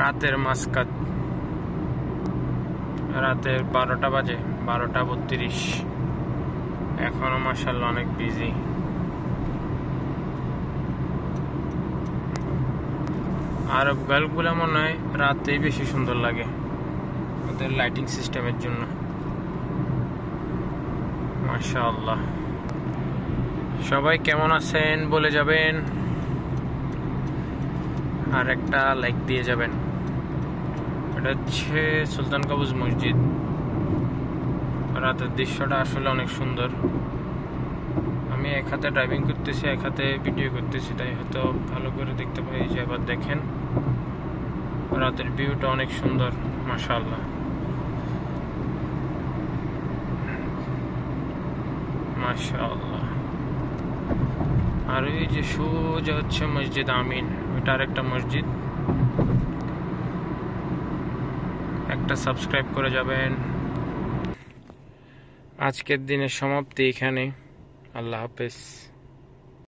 রাতের মাঝখান, রাতের 12টা বাজে, 12:32। এখনো মাশাআল্লাহ অনেক বিজি। আরব গালগুলো মনে হয় রাতেই বেশি সুন্দর লাগে ওদের লাইটিং সিস্টেমের জন্য। মাশাআল্লাহ। সবাই কেমন আছেন বলে যাবেন, আর একটা লাইক দিয়ে যাবেন। এটা হচ্ছে সুলতান কাবুজ মসজিদ। রাতের দৃশ্যটা আসলে অনেক সুন্দর। আমি এক হাতে ড্রাইভিং করতেছি, এক হাতে ভিডিও করতেছি, তাই হয়তো ভালো করে দেখতে পাই। যে এবার দেখেন রাতের ভিউটা অনেক সুন্দর, মাশাআল্লাহ। মাশাআল্লাহ। আর এই যে সোজা হচ্ছে মসজিদ আমিন, ওইটা আরেকটা মসজিদ। একটা সাবস্ক্রাইব করে যাবেন। আজকের দিনের সমাপ্তি এখানে। আল্লাহ হাফেজ।